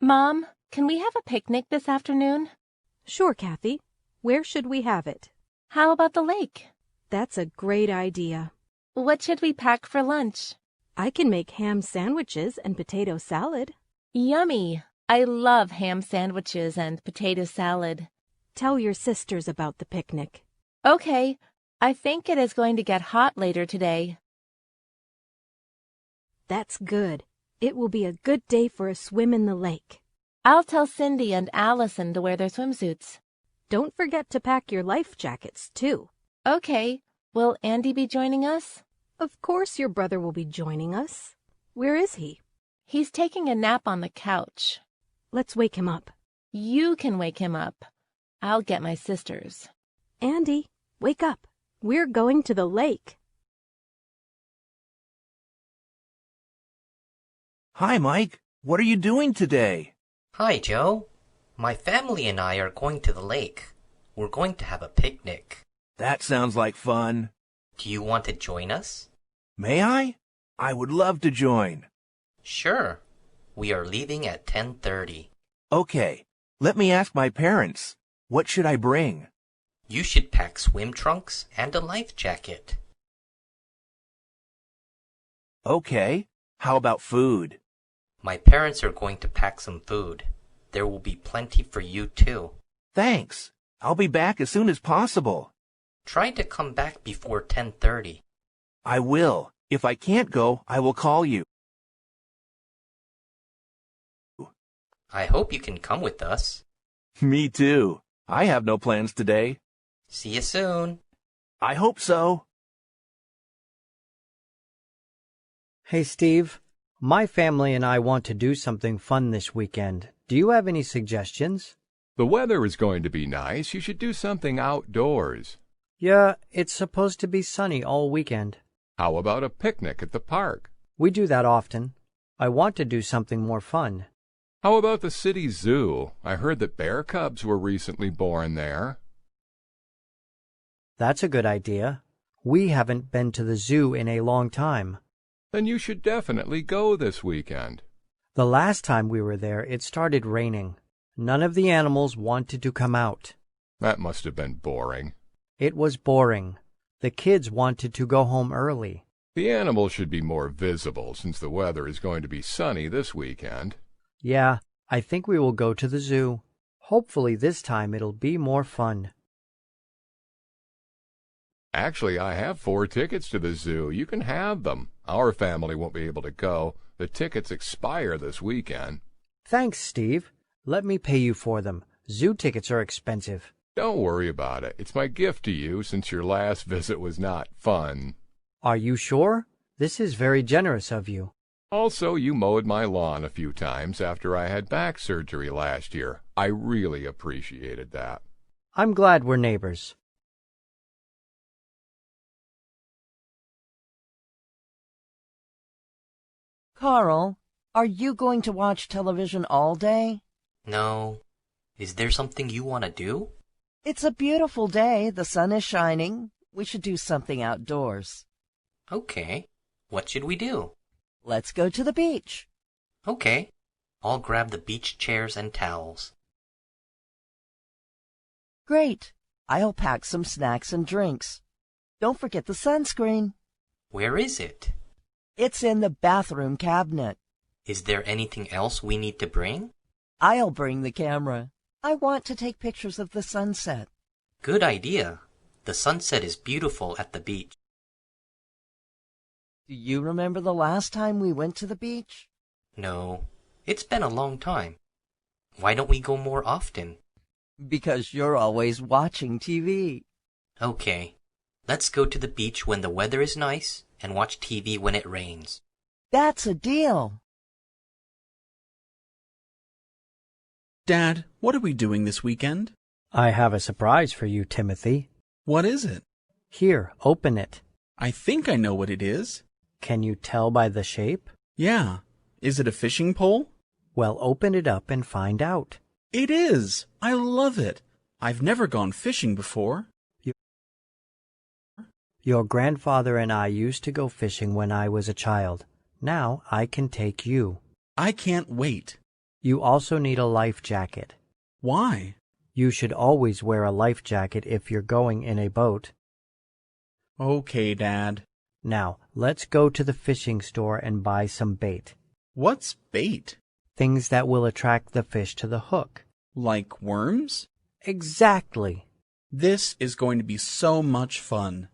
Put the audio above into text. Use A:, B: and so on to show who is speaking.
A: Mom, can we have a picnic this afternoon?
B: Sure, Kathy. Where should we have it?
A: How about the lake?
B: That's a great idea.
A: What should we pack for lunch?
B: I can make ham sandwiches and potato salad.
A: Yummy! I love ham sandwiches and potato salad.
B: Tell your sisters about the picnic.
A: Okay, I think it is going to get hot later today.
B: That's good. It will be a good day for a swim in the lake.
A: I'll tell Cindy and Allison to wear their swimsuits.
B: Don't forget to pack your life jackets, too.
A: Okay, will Andy be joining us?
B: Of course your brother will be joining us. Where is he?
A: He's taking a nap on the couch.
B: Let's wake him up.
A: You can wake him up. I'll get my sisters.
B: Andy, wake up. We're going to the lake.
C: Hi, Mike. What are you doing today?
D: Hi, Joe. My family and I are going to the lake. We're going to have a picnic.
C: That sounds like fun.
D: Do you want to join us?
C: May I? I would love to join.
D: Sure. We are leaving at 10:30.
C: Okay, let me ask my parents. What should I bring?
D: You should pack swim trunks and a life jacket.
C: Okay, how about food?
D: My parents are going to pack some food. There will be plenty for you too.
C: Thanks. I'll be back as soon as possible.
D: Try to come back before 10:30.
C: I will. If I can't go, I will call you.
D: I hope you can come with us.
C: Me too. I have no plans today.
D: See you soon.
C: I hope so.
E: Hey, Steve. My family and I want to do something fun this weekend. Do you have any suggestions?
F: The weather is going to be nice. You should do something outdoors.
E: Yeah, it's supposed to be sunny all weekend.
F: How about a picnic at the park?
E: We do that often. I want to do something more fun.
F: How about the city zoo? I heard that bear cubs were recently born there.
E: That's a good idea. We haven't been to the zoo in a long time.
F: Then you should definitely go this weekend.
E: The last time we were there, it started raining. None of the animals wanted to come out.
F: That must have been boring.
E: It was boring. The kids wanted to go home early.
F: The animals should be more visible since the weather is going to be sunny this weekend.
E: Yeah, I think we will go to the zoo. Hopefully this time it'll be more fun.
F: Actually, I have 4 tickets to the zoo. You can have them. Our family won't be able to go. The tickets expire this weekend.
E: Thanks, Steve. Let me pay you for them. Zoo tickets are expensive.
F: Don't worry about it. It's my gift to you since your last visit was not fun.
E: Are you sure? This is very generous of you.
F: Also, you mowed my lawn a few times after I had back surgery last year. I really appreciated that.
E: I'm glad we're neighbors.
G: Carl, are you going to watch television all day?
D: No. Is there something you want to do?
G: It's a beautiful day. The sun is shining. We should do something outdoors.
D: Okay. What should we do?
G: Let's go to the beach.
D: Okay. I'll grab the beach chairs and towels.
G: Great. I'll pack some snacks and drinks. Don't forget the sunscreen.
D: Where is it?
G: It's in the bathroom cabinet.
D: Is there anything else we need to bring?
G: I'll bring the camera. I want to take pictures of the sunset.
D: Good idea. The sunset is beautiful at the beach.
G: Do you remember the last time we went to the beach?
D: No, it's been a long time. Why don't we go more often?
G: Because you're always watching TV.
D: Okay, let's go to the beach when the weather is nice and watch TV when it rains.
G: That's a deal.
H: Dad, what are we doing this weekend?
E: I have a surprise for you, Timothy.
H: What is it?
E: Here, open it.
H: I think I know what it is.
E: Can you tell by the shape?
H: Yeah. Is it a fishing pole?
E: Well, open it up and find out.
H: It is. I love it. I've never gone fishing before.
E: Your grandfather and I used to go fishing when I was a child. Now I can take you.
H: I can't wait.
E: You also need a life jacket.
H: Why?
E: You should always wear a life jacket if you're going in a boat.
H: Okay, Dad.
E: Now, let's go to the fishing store and buy some bait.
H: What's bait?
E: Things that will attract the fish to the hook.
H: Like worms?
E: Exactly.
H: This is going to be so much fun.